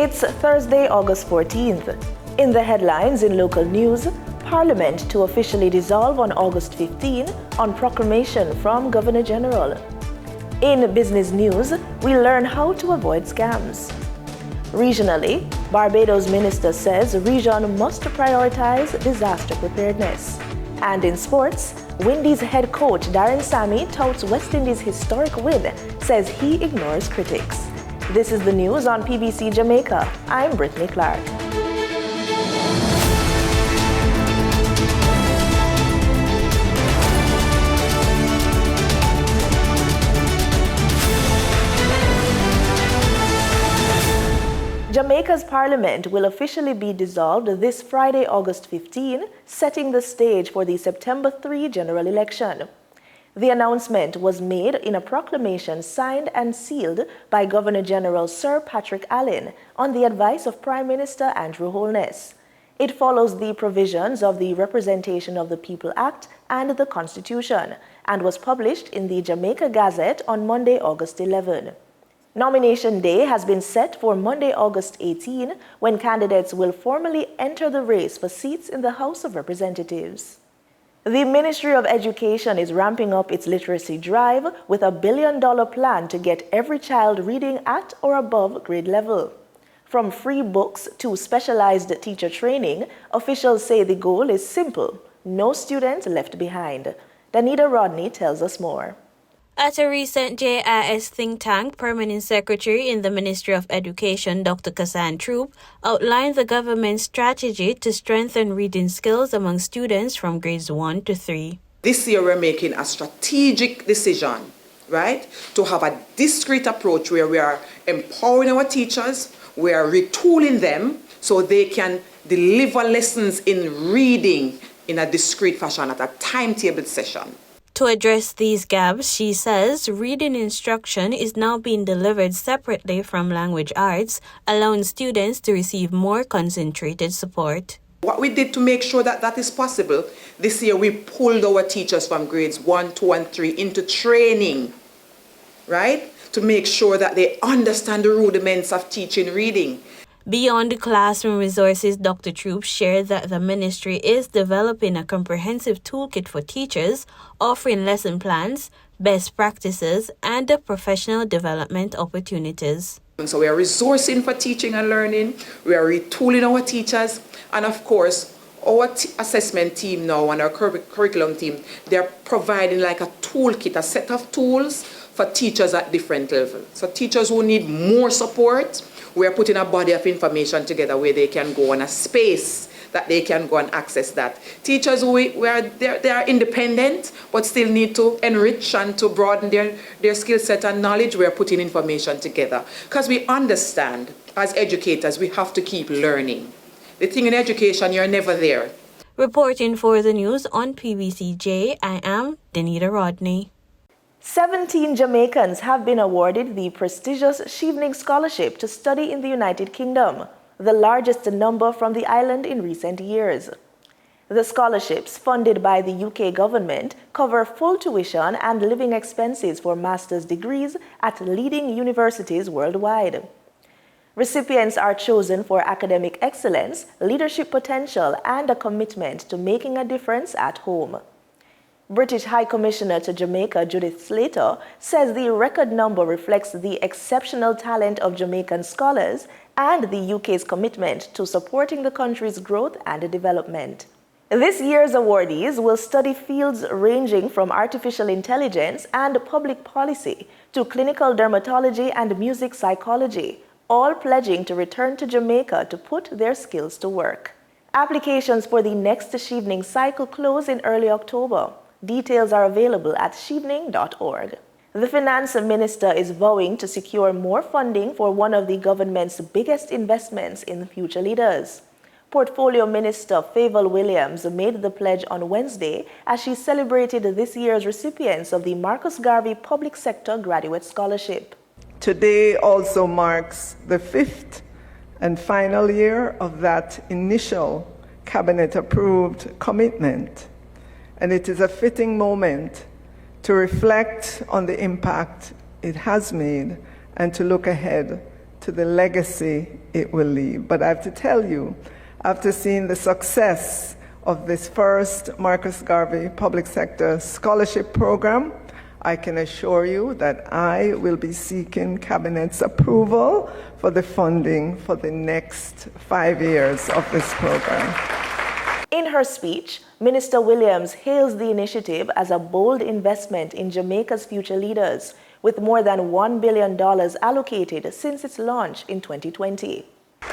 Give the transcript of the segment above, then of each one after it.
It's Thursday, August 14th. In the headlines in local news, Parliament to officially dissolve on August 15 on proclamation from Governor General. In business news, we learn how to avoid scams. Regionally, Barbados minister says region must prioritize disaster preparedness. And in sports, Windies head coach Darren Sammy touts West Indies' historic win, says he ignores critics. This is the news on PBC Jamaica. I'm Brittany Clark. Jamaica's parliament will officially be dissolved this Friday, August 15, setting the stage for the September 3 general election. The announcement was made in a proclamation signed and sealed by Governor General Sir Patrick Allen on the advice of Prime Minister Andrew Holness. It follows the provisions of the Representation of the People Act and the Constitution and was published in the Jamaica Gazette on Monday, August 11. Nomination day has been set for Monday, August 18, when candidates will formally enter the race for seats in the House of Representatives. The Ministry of Education is ramping up its literacy drive with a $1 billion plan to get every child reading at or above grade level. From free books to specialized teacher training, officials say the goal is simple: no student left behind. Danita Rodney tells us more. At a recent JIS think tank, Permanent Secretary in the Ministry of Education, Dr. Kassan Troop, outlined the government's strategy to strengthen reading skills among students from grades 1 to 3. This year we're making a strategic decision, right, to have a discrete approach where we are empowering our teachers, we are retooling them so they can deliver lessons in reading in a discrete fashion at a timetabled session. To address these gaps, she says reading instruction is now being delivered separately from language arts, allowing students to receive more concentrated support. What we did to make sure that that is possible, this year we pulled our teachers from grades 1, 2, and 3 into training, right? To make sure that they understand the rudiments of teaching reading. Beyond the classroom resources, Dr. Troop shared that the ministry is developing a comprehensive toolkit for teachers, offering lesson plans, best practices, and professional development opportunities. So we are resourcing for teaching and learning, we are retooling our teachers, and of course, our assessment team now and our curriculum team, they're providing like a toolkit, a set of tools for teachers at different levels. So teachers who need more support, we are putting a body of information together where they can go on a space that they can go and access that. Teachers who they are independent but still need to enrich and to broaden their skill set and knowledge, we are putting information together. Because we understand, as educators, we have to keep learning. The thing in education, you're never there. Reporting for the news on PBCJ, I am Danita Rodney. 17 Jamaicans have been awarded the prestigious Chevening Scholarship to study in the United Kingdom, the largest number from the island in recent years. The scholarships, funded by the UK government, cover full tuition and living expenses for master's degrees at leading universities worldwide. Recipients are chosen for academic excellence, leadership potential, and a commitment to making a difference at home. British High Commissioner to Jamaica, Judith Slater, says the record number reflects the exceptional talent of Jamaican scholars and the UK's commitment to supporting the country's growth and development. This year's awardees will study fields ranging from artificial intelligence and public policy to clinical dermatology and music psychology, all pledging to return to Jamaica to put their skills to work. Applications for the next Chevening cycle close in early October. Details are available at chevening.org. The finance minister is vowing to secure more funding for one of the government's biggest investments in future leaders. Portfolio Minister Favour Williams made the pledge on Wednesday as she celebrated this year's recipients of the Marcus Garvey Public Sector Graduate Scholarship. Today also marks the 5th and final year of that initial cabinet-approved commitment, and it is a fitting moment to reflect on the impact it has made and to look ahead to the legacy it will leave. But I have to tell you, after seeing the success of this first Marcus Garvey Public Sector Scholarship Program, I can assure you that I will be seeking Cabinet's approval for the funding for the next 5 years of this program. In her speech, Minister Williams hails the initiative as a bold investment in Jamaica's future leaders, with more than $1 billion allocated since its launch in 2020.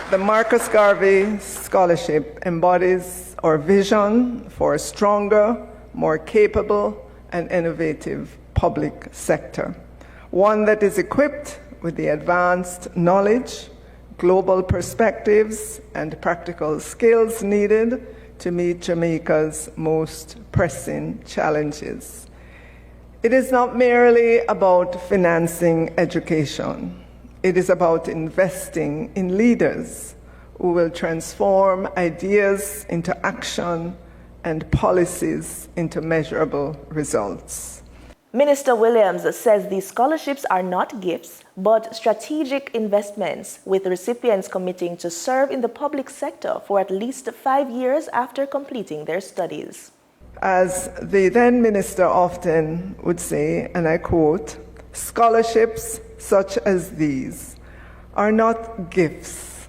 The Marcus Garvey Scholarship embodies our vision for a stronger, more capable, and innovative public sector, one that is equipped with the advanced knowledge, global perspectives, and practical skills needed to meet Jamaica's most pressing challenges. It is not merely about financing education. It is about investing in leaders who will transform ideas into action and policies into measurable results. Minister Williams says these scholarships are not gifts, but strategic investments, with recipients committing to serve in the public sector for at least 5 years after completing their studies. As the then minister often would say, and I quote, "Scholarships such as these are not gifts.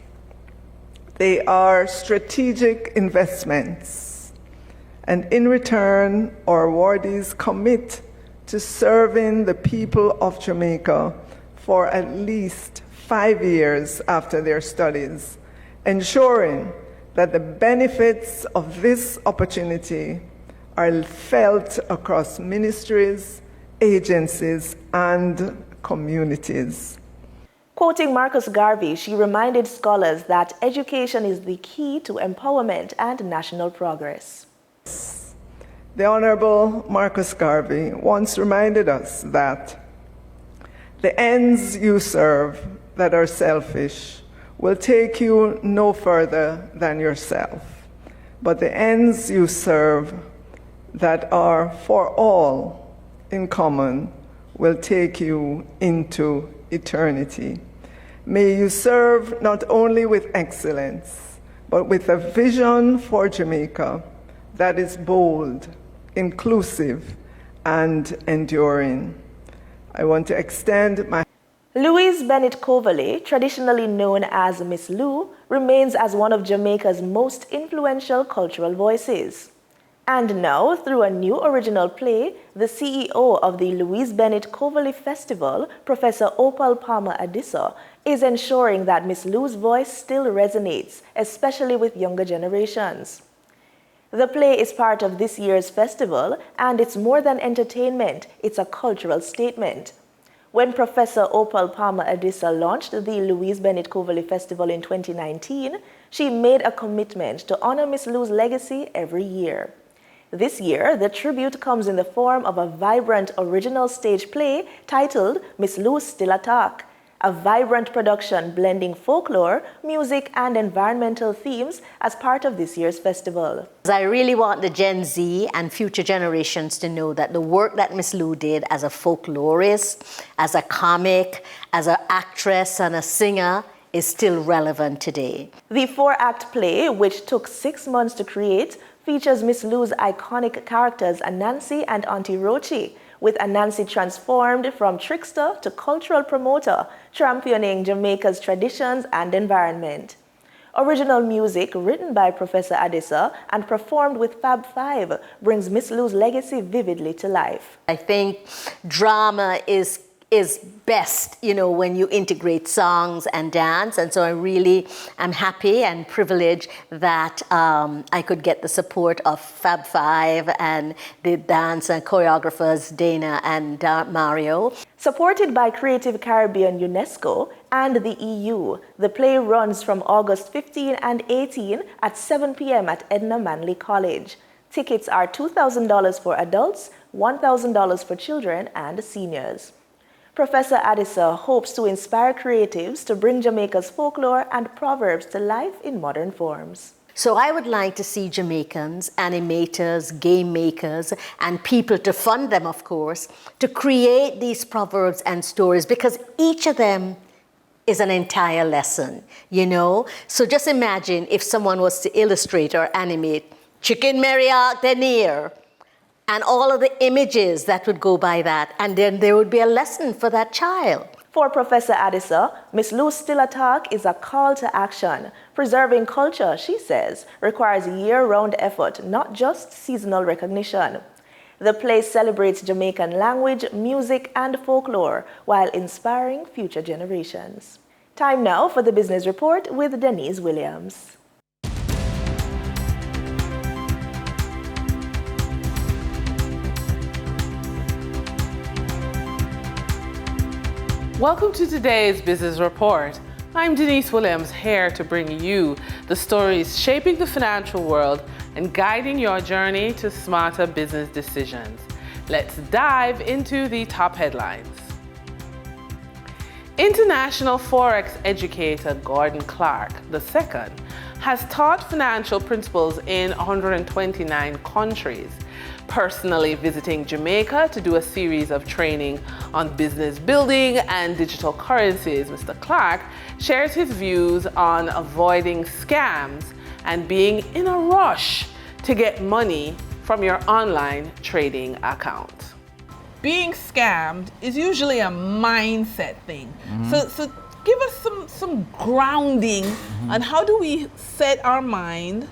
They are strategic investments. And in return, our awardees commit to serving the people of Jamaica for at least 5 years after their studies, ensuring that the benefits of this opportunity are felt across ministries, agencies, and communities." Quoting Marcus Garvey, she reminded scholars that education is the key to empowerment and national progress. The Honorable Marcus Garvey once reminded us that the ends you serve that are selfish will take you no further than yourself, but the ends you serve that are for all in common will take you into eternity. May you serve not only with excellence, but with a vision for Jamaica that is bold, inclusive, and enduring. I want to extend my... Louise Bennett Kovalei, traditionally known as Miss Lou, remains as one of Jamaica's most influential cultural voices. And now, through a new original play, the CEO of the Louise Bennett Kovalei Festival, Professor Opal Palmer-Adissa, is ensuring that Miss Lou's voice still resonates, especially with younger generations. The play is part of this year's festival, and it's more than entertainment, it's a cultural statement. When Professor Opal Palmer-Adissa launched the Louise Bennett Kovalei Festival in 2019, she made a commitment to honor Miss Lou's legacy every year. This year, the tribute comes in the form of a vibrant original stage play titled Miss Lou Still a Talk, a vibrant production blending folklore, music, and environmental themes as part of this year's festival. I really want the Gen Z and future generations to know that the work that Miss Lou did as a folklorist, as a comic, as an actress and a singer is still relevant today. The 4-act play, which took 6 months to create, features Miss Lou's iconic characters Anansi and Auntie Rochi, with Anansi transformed from trickster to cultural promoter, championing Jamaica's traditions and environment. Original music written by Professor Adissa and performed with Fab Five brings Miss Lou's legacy vividly to life. I think drama is best, when you integrate songs and dance. And so I really am happy and privileged that I could get the support of Fab Five and the dance and choreographers Dana and Mario. Supported by Creative Caribbean UNESCO and the EU, the play runs from August 15 and 18 at 7 p.m. at Edna Manley College. Tickets are $2,000 for adults, $1,000 for children and seniors. Professor Adissa hopes to inspire creatives to bring Jamaica's folklore and proverbs to life in modern forms. So I would like to see Jamaicans, animators, game makers, and people to fund them, of course, to create these proverbs and stories, because each of them is an entire lesson, you know? So just imagine if someone was to illustrate or animate Chicken Marriott Denier and all of the images that would go by that, and then there would be a lesson for that child. For Professor Addison, Miss Lou's Stiller Talk is a call to action. Preserving culture, she says, requires year-round effort, not just seasonal recognition. The play celebrates Jamaican language, music, and folklore while inspiring future generations. Time now for the Business Report with Denise Williams. Welcome to today's Business Report. I'm Denise Williams, here to bring you the stories shaping the financial world and guiding your journey to smarter business decisions. Let's dive into the top headlines. International Forex educator Gordon Clark II has taught financial principles in 129 countries, personally visiting Jamaica to do a series of training on business building and digital currencies. Mr. Clark shares his views on avoiding scams and being in a rush to get money from your online trading account. Being scammed is usually a mindset thing. So give us some grounding on how do we set our mind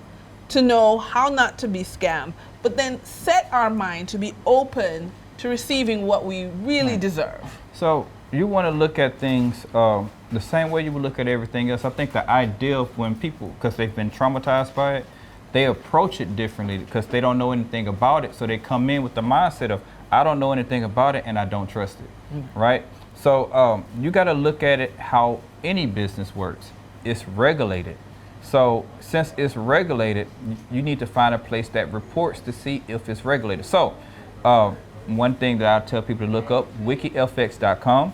to know how not to be scammed, but then set our mind to be open to receiving what we really deserve. So you want to look at things the same way you would look at everything else. I think the idea of when people, because they've been traumatized by it, they approach it differently because they don't know anything about it. So they come in with the mindset of, I don't know anything about it and I don't trust it, right? So you got to look at it how any business works. It's regulated. So since it's regulated, you need to find a place that reports to see if it's regulated. So one thing that I tell people to look up, wikifx.com.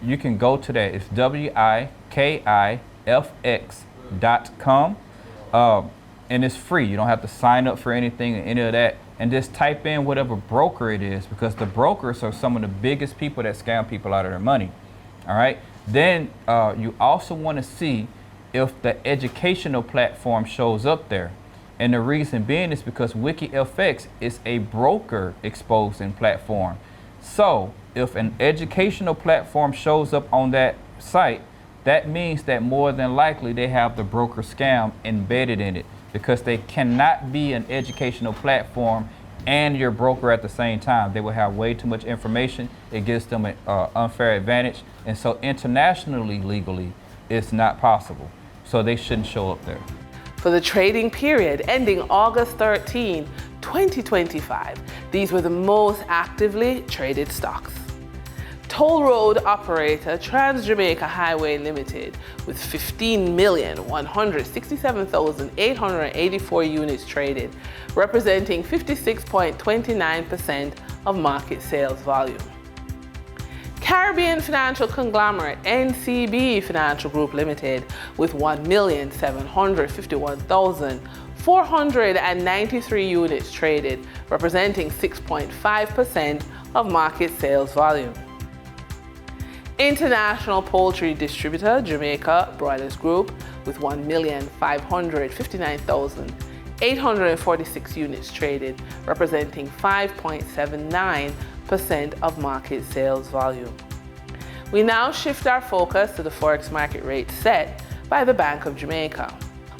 You can go to that. It's wikifx.com. And it's free. You don't have to sign up for anything or any of that. And just type in whatever broker it is, because the brokers are some of the biggest people that scam people out of their money. All right. Then you also want to see if the educational platform shows up there. And the reason being is because WikiFX is a broker exposing platform. So if an educational platform shows up on that site, that means that more than likely they have the broker scam embedded in it, because they cannot be an educational platform and your broker at the same time. They will have way too much information. It gives them an unfair advantage. And so internationally, legally, it's not possible. So they shouldn't show up there. For the trading period ending August 13, 2025, these were the most actively traded stocks. Toll road operator Trans-Jamaica Highway Limited with 15,167,884 units traded, representing 56.29% of market sales volume. Caribbean Financial Conglomerate NCB Financial Group Limited with 1,751,493 units traded, representing 6.5% of market sales volume. International Poultry Distributor Jamaica Broilers Group with 1,559,846 units traded, representing 5.79% of market sales volume. We now shift our focus to the Forex market rate set by the Bank of Jamaica.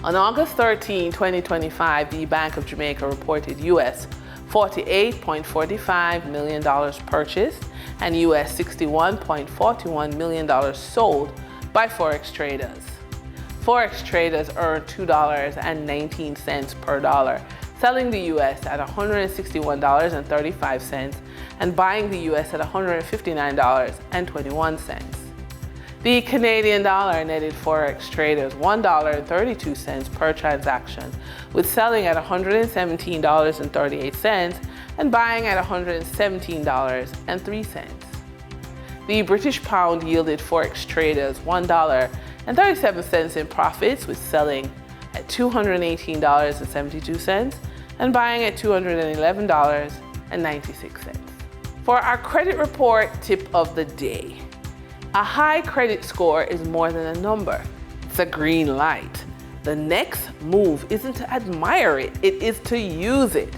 On August 13, 2025, the Bank of Jamaica reported US $48.45 million purchased and US $61.41 million sold by Forex traders. Forex traders earned $2.19 per dollar, selling the US at $161.35 and buying the US at $159.21. The Canadian dollar netted Forex traders $1.32 per transaction, with selling at $117.38 and buying at $117.03. The British pound yielded Forex traders $1.37 in profits, with selling at $218.72 and buying at $211.96. For our credit report tip of the day, A high credit score is more than a number. It's a green light. The next move isn't to admire it, it is to use it.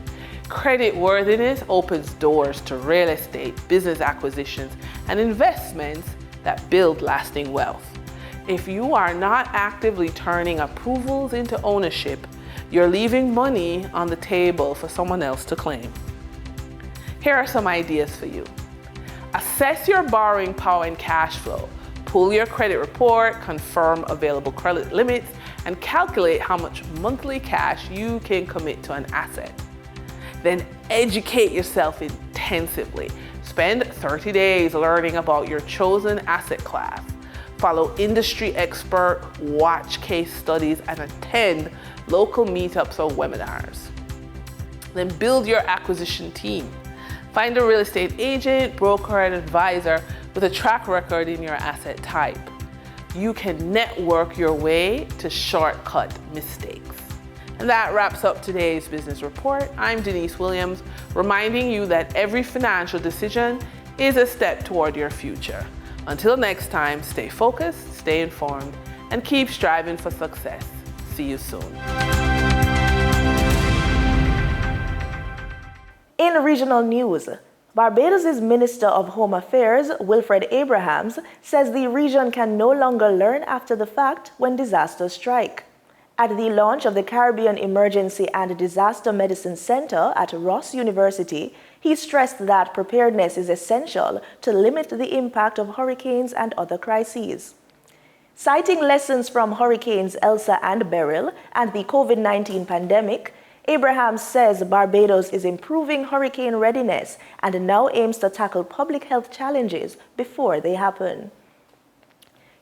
Credit worthiness opens doors to real estate, business acquisitions, and investments that build lasting wealth. If you are not actively turning approvals into ownership, you're leaving money on the table for someone else to claim. Here are some ideas for you. Assess your borrowing power and cash flow. Pull your credit report, confirm available credit limits, and calculate how much monthly cash you can commit to an asset. Then educate yourself intensively. Spend 30 days learning about your chosen asset class. Follow industry expert, watch case studies, and attend local meetups or webinars. Then build your acquisition team. Find a real estate agent, broker, and advisor with a track record in your asset type. You can network your way to shortcut mistakes. And that wraps up today's business report. I'm Denise Williams, reminding you that every financial decision is a step toward your future. Until next time, stay focused, stay informed, and keep striving for success. See you soon. In regional news, Barbados' Minister of Home Affairs, Wilfred Abrahams, says the region can no longer learn after the fact when disasters strike. At the launch of the Caribbean Emergency and Disaster Medicine Center at Ross University, he stressed that preparedness is essential to limit the impact of hurricanes and other crises. Citing lessons from Hurricanes Elsa and Beryl and the COVID-19 pandemic, Abraham says Barbados is improving hurricane readiness and now aims to tackle public health challenges before they happen.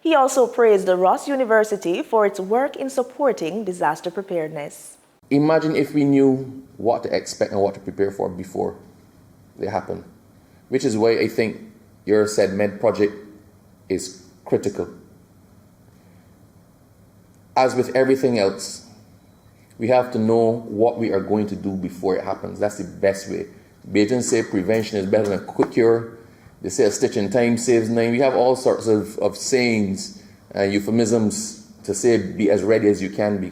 He also praised the Ross University for its work in supporting disaster preparedness. Imagine if we knew what to expect and what to prepare for before they happen, which is why I think your SEDMED project is critical. As with everything else, we have to know what we are going to do before it happens. That's the best way. Bajans say prevention is better than quick cure. They say a stitch in time saves 9. We have all sorts of sayings and euphemisms to say be as ready as you can be.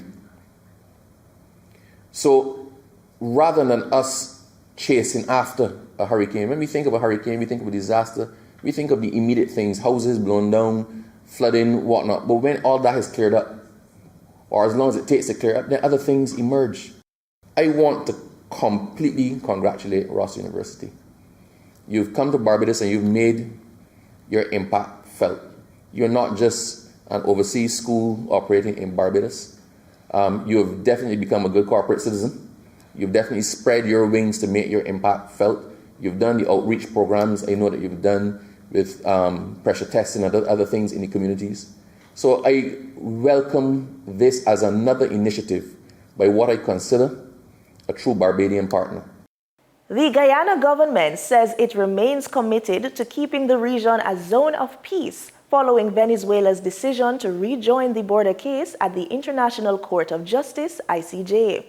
So rather than us chasing after a hurricane, when we think of a hurricane, we think of a disaster, we think of the immediate things, houses blown down, flooding, whatnot. But when all that is cleared up, or as long as it takes to clear up, then other things emerge. I want to completely congratulate Ross University. You've come to Barbados and you've made your impact felt. You're not just an overseas school operating in Barbados. You have definitely become a good corporate citizen. You've definitely spread your wings to make your impact felt. You've done the outreach programs I know that you've done with pressure testing and other things in the communities. So I welcome this as another initiative by what I consider a true Barbadian partner. The Guyana government says it remains committed to keeping the region a zone of peace following Venezuela's decision to rejoin the border case at the International Court of Justice, ICJ.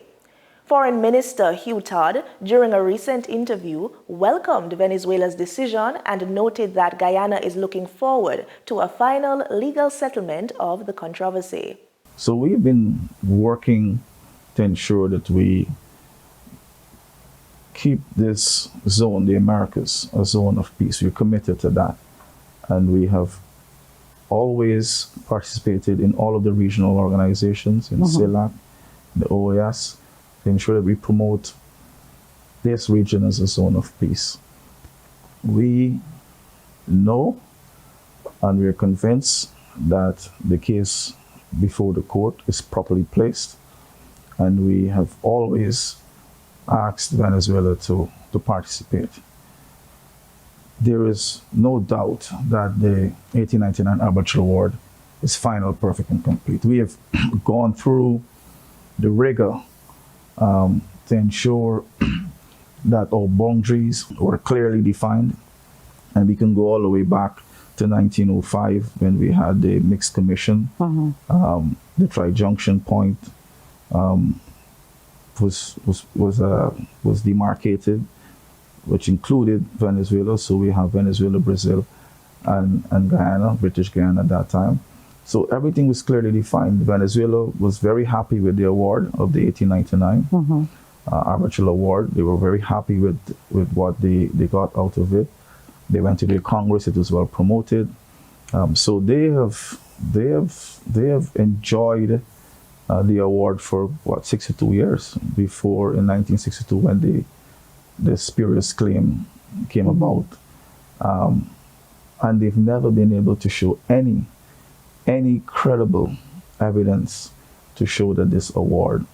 Foreign Minister Hugh Todd, during a recent interview, welcomed Venezuela's decision and noted that Guyana is looking forward to a final legal settlement of the controversy. So we've been working to ensure that we keep this zone, the Americas, a zone of peace. We're committed to that. And we have always participated in all of the regional organizations, in CELAC, the OAS, to ensure that we promote this region as a zone of peace. We know and we're convinced that the case before the court is properly placed, and we have always asked Venezuela to participate. There is no doubt that the 1899 arbitral award is final, perfect, and complete. We have gone through the rigor to ensure that our boundaries were clearly defined, and we can go all the way back to 1905 when we had the mixed commission. The tri-junction point was demarcated, which included Venezuela. So we have Venezuela, Brazil, and Guyana, British Guyana at that time. So everything was clearly defined. Venezuela was very happy with the award of the 1899 arbitral award. They were very happy with what they got out of it. They went to their Congress. It was well promoted. So they have enjoyed the award for 62 years before in 1962 when the spurious claim came about. And they've never been able to show any credible evidence to show that this award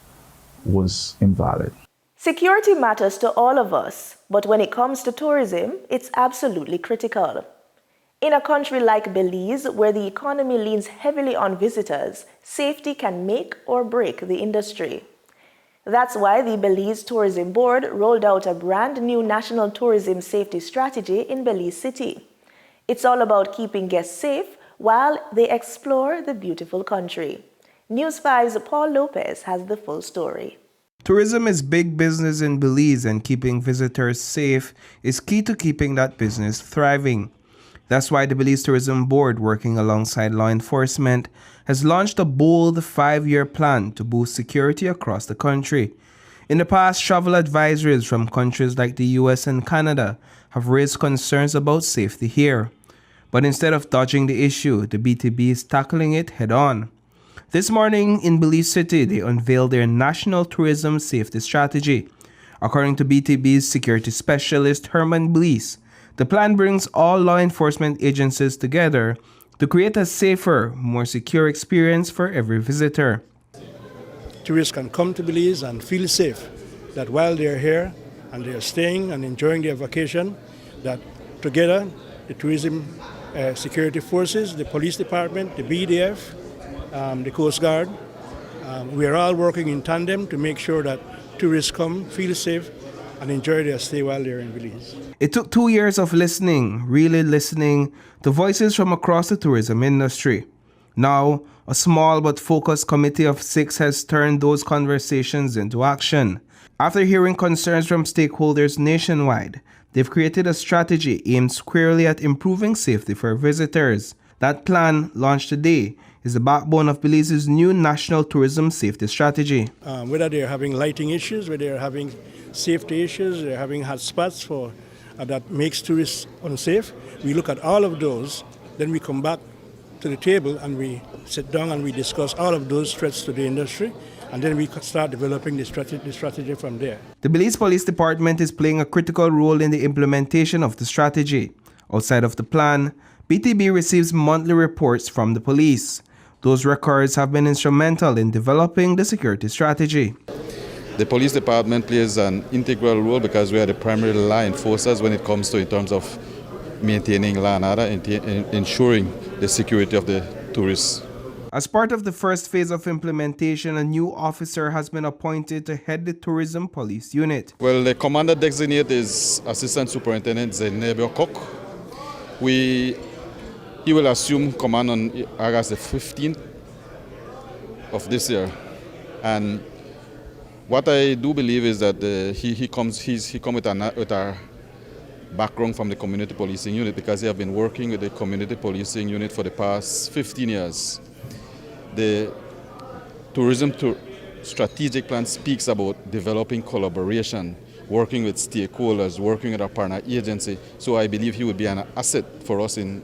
was invalid. Security matters to all of us, but when it comes to tourism, it's absolutely critical. In a country like Belize, where the economy leans heavily on visitors, safety can make or break the industry. That's why the Belize Tourism Board rolled out a brand new national tourism safety strategy in Belize City. It's all about keeping guests safe while they explore the beautiful country. News 5's Paul Lopez has the full story. Tourism is big business in Belize, and keeping visitors safe is key to keeping that business thriving. That's why the Belize Tourism Board, working alongside law enforcement, has launched a bold 5-year plan to boost security across the country. In the past, travel advisories from countries like the US and Canada have raised concerns about safety here. But instead of dodging the issue, the BTB is tackling it head-on. This morning in Belize City, they unveiled their National Tourism Safety Strategy. According to BTB's security specialist Herman Blees, the plan brings all law enforcement agencies together to create a safer, more secure experience for every visitor. Tourists can come to Belize and feel safe, that while they're here and they're staying and enjoying their vacation, that together the tourism security forces, the police department, the BDF, the Coast Guard, we are all working in tandem to make sure that tourists come, feel safe, and enjoy their stay while they're in Belize. It took 2 years of listening, really listening, to voices from across the tourism industry. Now, a small but focused committee of 6 has turned those conversations into action. After hearing concerns from stakeholders nationwide, they've created a strategy aimed squarely at improving safety for visitors. That plan, launched today, is the backbone of Belize's new National Tourism Safety Strategy. Whether they're having lighting issues, whether they're having safety issues, they're having hot spots that makes tourists unsafe, we look at all of those, then we come back to the table and we sit down and we discuss all of those threats to the industry, and then we start developing the strategy from there. The Belize Police Department is playing a critical role in the implementation of the strategy. Outside of the plan, BTB receives monthly reports from the police. Those records have been instrumental in developing the security strategy. The police department plays an integral role because we are the primary law enforcers when it comes to in terms of maintaining law and order and ensuring the security of the tourists. As part of the first phase of implementation, a new officer has been appointed to head the Tourism Police Unit. Well, the commander designate is Assistant Superintendent Zenebio Kok. He will assume command on August the 15th of this year. And what I do believe is that he comes with a background from the community policing unit, because he have been working with the community policing unit for the past 15 years. The tourism strategic plan speaks about developing collaboration, working with stakeholders, working with our partner agency. So I believe he would be an asset for us in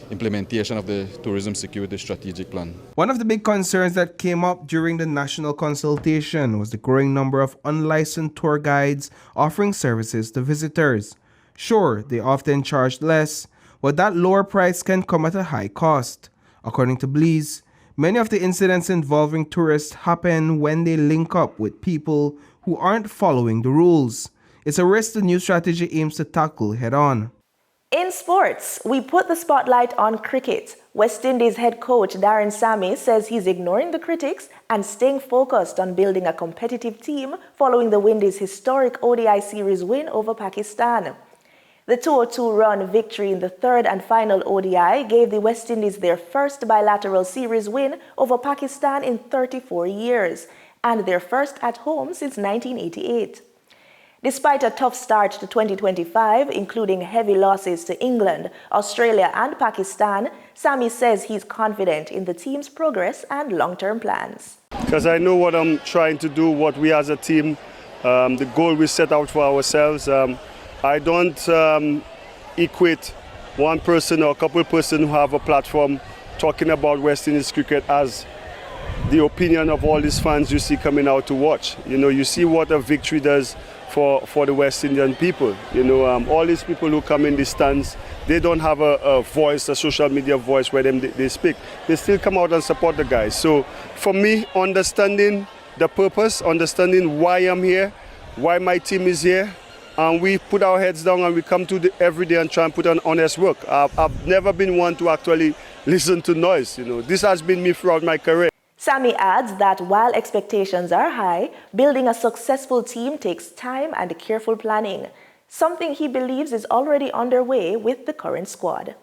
implementation of the Tourism Security Strategic Plan. One of the big concerns that came up during the national consultation was the growing number of unlicensed tour guides offering services to visitors. Sure, they often charge less, but that lower price can come at a high cost. According to Blees, many of the incidents involving tourists happen when they link up with people who aren't following the rules. It's a risk the new strategy aims to tackle head-on. In sports, we put the spotlight on cricket. West Indies head coach Darren Sammy says he's ignoring the critics and staying focused on building a competitive team following the Windies' historic ODI series win over Pakistan. The 202-run victory in the third and final ODI gave the West Indies their first bilateral series win over Pakistan in 34 years and their first at home since 1988. Despite a tough start to 2025, including heavy losses to England, Australia and Pakistan, Sammy says he's confident in the team's progress and long-term plans. Because I know what I'm trying to do, what we as a team, the goal we set out for ourselves. I don't equate one person or a couple of persons who have a platform talking about West Indies cricket as the opinion of all these fans you see coming out to watch. You know, you see what a victory does for the West Indian people. You know, all these people who come in the stands, they don't have a voice, a social media voice where they speak. They still come out and support the guys. So for me, understanding the purpose, understanding why I'm here, why my team is here, and we put our heads down and we come to every day and try and put on honest work. I've never been one to actually listen to noise. You know, this has been me throughout my career. Sammy adds that while expectations are high, building a successful team takes time and careful planning, something he believes is already underway with the current squad.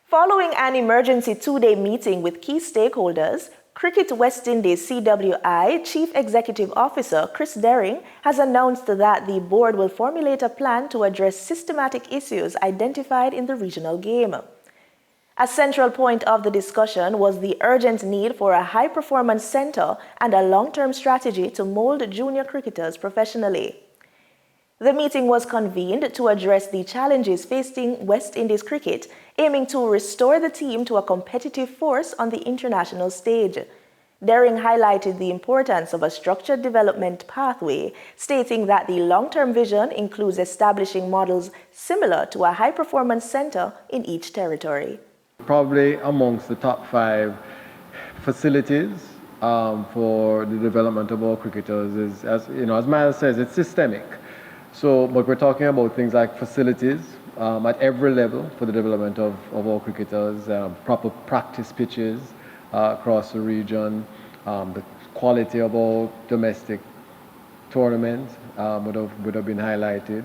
Following an emergency two-day meeting with key stakeholders, Cricket West Indies CWI Chief Executive Officer Chris Derring has announced that the board will formulate a plan to address systematic issues identified in the regional game. A central point of the discussion was the urgent need for a high-performance center and a long-term strategy to mold junior cricketers professionally. The meeting was convened to address the challenges facing West Indies cricket, aiming to restore the team to a competitive force on the international stage. Derring highlighted the importance of a structured development pathway, stating that the long-term vision includes establishing models similar to a high-performance center in each territory. Probably amongst the top 5 facilities for the development of our cricketers is, as you know, as Miles says, it's systemic. So, but we're talking about things like facilities at every level for the development of our cricketers, proper practice pitches across the region, the quality of our domestic tournament would have been highlighted.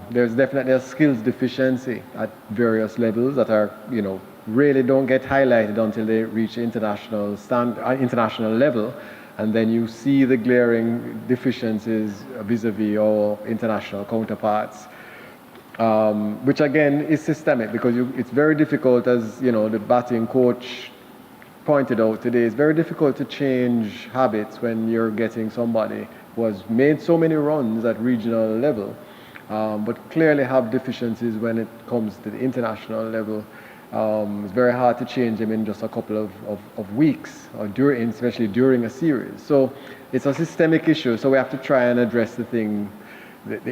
There's definitely a skills deficiency at various levels that are, you know, really don't get highlighted until they reach international level, and then you see the glaring deficiencies vis-a-vis our international counterparts, which again is systemic because it's very difficult, as you know, the batting coach pointed out today, it's very difficult to change habits when you're getting somebody who has made so many runs at regional level, but clearly have deficiencies when it comes to the international level. It's very hard to change them in just a couple of weeks, or especially during a series. So it's a systemic issue, so we have to try and address the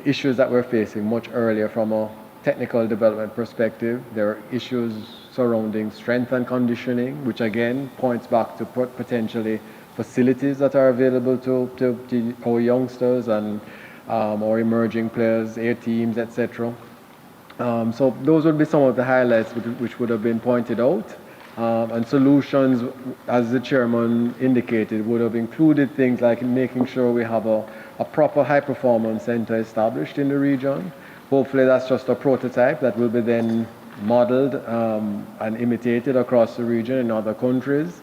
issues that we're facing much earlier from a technical development perspective. There are issues surrounding strength and conditioning, which again points back to potentially facilities that are available to our youngsters and our emerging players, air teams, etc. So those would be some of the highlights which would have been pointed out. And solutions, as the chairman indicated, would have included things like making sure we have a proper high-performance center established in the region. Hopefully that's just a prototype that will be then modeled and imitated across the region in other countries.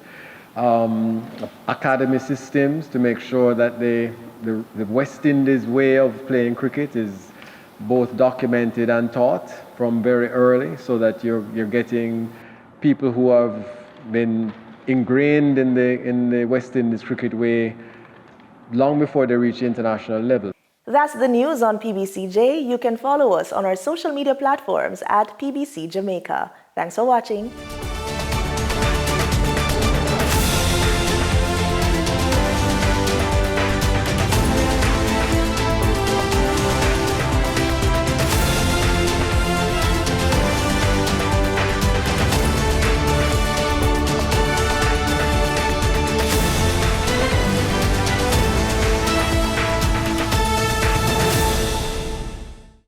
Academy systems to make sure that the West Indies way of playing cricket is both documented and taught from very early, so that you're getting people who have been ingrained in the West Indies cricket way long before they reach international level. That's the news on PBCJ. You can follow us on our social media platforms at PBCJamaica. Thanks for watching.